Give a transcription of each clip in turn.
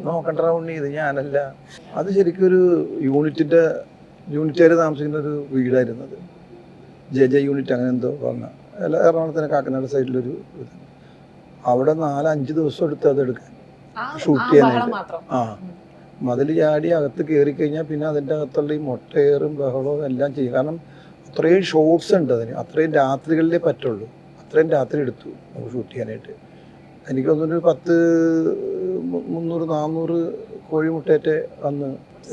നോക്കണ്ട ഉണ്ണി ഇത് ഞാനല്ല. അത് ശരിക്കും ഒരു യൂണിറ്റുകാർ താമസിക്കുന്ന ഒരു വീടായിരുന്നു അത്. ജെ യൂണിറ്റ് അങ്ങനെ എന്തോ പറഞ്ഞ എറണാകുളത്തിന് കാക്കനാട് സൈഡിലൊരു ഇത്. അവിടെ 4-5 ദിവസം എടുത്ത് അത് എടുക്കാൻ, ഷൂട്ട് ചെയ്യാനായിട്ട്. മതിൽ ചാടി അകത്ത് കയറി കഴിഞ്ഞാൽ പിന്നെ അതിൻ്റെ അകത്തുള്ള ഈ മുട്ടയേറും ബഹളവും എല്ലാം ചെയ്യും. കാരണം അത്രയും ഷോട്ട്സ് ഉണ്ട് അതിന്, അത്രയും രാത്രികളിലേ പറ്റുള്ളൂ. അത്രയും രാത്രി എടുത്തു നമുക്ക് ഷൂട്ട് ചെയ്യാനായിട്ട്. എനിക്ക് തോന്നുന്നു 300-400 കോഴിമുട്ടയേറ്റ് അന്ന്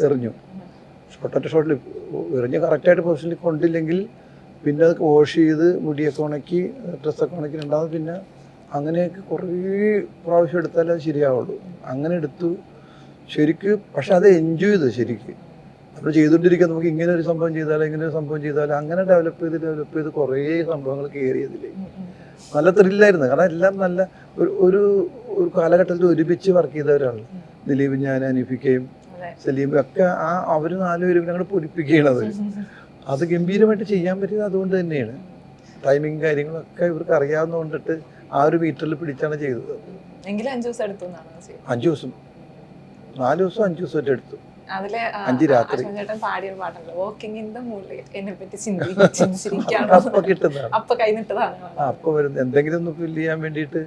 എറിഞ്ഞു. ഷോട്ടിൽ എറിഞ്ഞ് കറക്റ്റായിട്ട് പൊസിഷനിൽ കൊണ്ടില്ലെങ്കിൽ പിന്നെ അത് വാഷ് ചെയ്ത് മുടിയൊക്കെ ഉണക്കി ഡ്രസ്സൊക്കെ ഉണക്കി രണ്ടാമത് പിന്നെ അങ്ങനെയൊക്കെ കുറേ പ്രാവശ്യം എടുത്താലേ അത് ശരിയാവുള്ളൂ. അങ്ങനെ എടുത്തു ശരിക്ക്. പക്ഷെ അത് എൻജോയ് ചെയ്തു ശരിക്ക്. നമ്മൾ ചെയ്തുകൊണ്ടിരിക്കുക നമുക്ക് ഇങ്ങനെ ഒരു സംഭവം ചെയ്താലോ ഇങ്ങനെ ഒരു സംഭവം ചെയ്താലോ അങ്ങനെ ഡെവലപ്പ് ചെയ്ത് കുറേ സംഭവങ്ങൾ കയറിയതിൽ നല്ല ത്രില്ലായിരുന്നു. കാരണം എല്ലാം നല്ല ഒരു കാലഘട്ടത്തിൽ ഒരുമിച്ച് വർക്ക് ചെയ്തവരാണ്. ദിലീപ്, ഞാൻ, അനീഫിക്കയും സലീമും ഒക്കെ അവർ 4 പേരും ഞങ്ങൾ പൊടിപ്പിക്കുകയാണത്. അത് ഗംഭീരമായിട്ട് ചെയ്യാൻ പറ്റിയത് അതുകൊണ്ട് തന്നെയാണ്. ടൈമിങ് കാര്യങ്ങളൊക്കെ ഇവർക്ക് അറിയാവുന്ന കൊണ്ടിട്ട് ആ ഒരു മീറ്ററിൽ പിടിച്ചാണ് ചെയ്തത്. 5 ദിവസം 4 ദിവസം 5 ദിവസമായിട്ട് എടുത്തു. 5 രാത്രി അപ്പൊ കിട്ടുന്നതാണ്. അപ്പൊ വരുന്നത് എന്തെങ്കിലും ഒന്ന് ഫില്ല് ചെയ്യാൻ വേണ്ടിയിട്ട്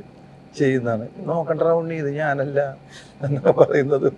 ചെയ്യുന്നതാണ്. നോക്കണ്ട ഉണ്ണി ഇത് ഞാനല്ല എന്നൊക്കെ പറയുന്നത്.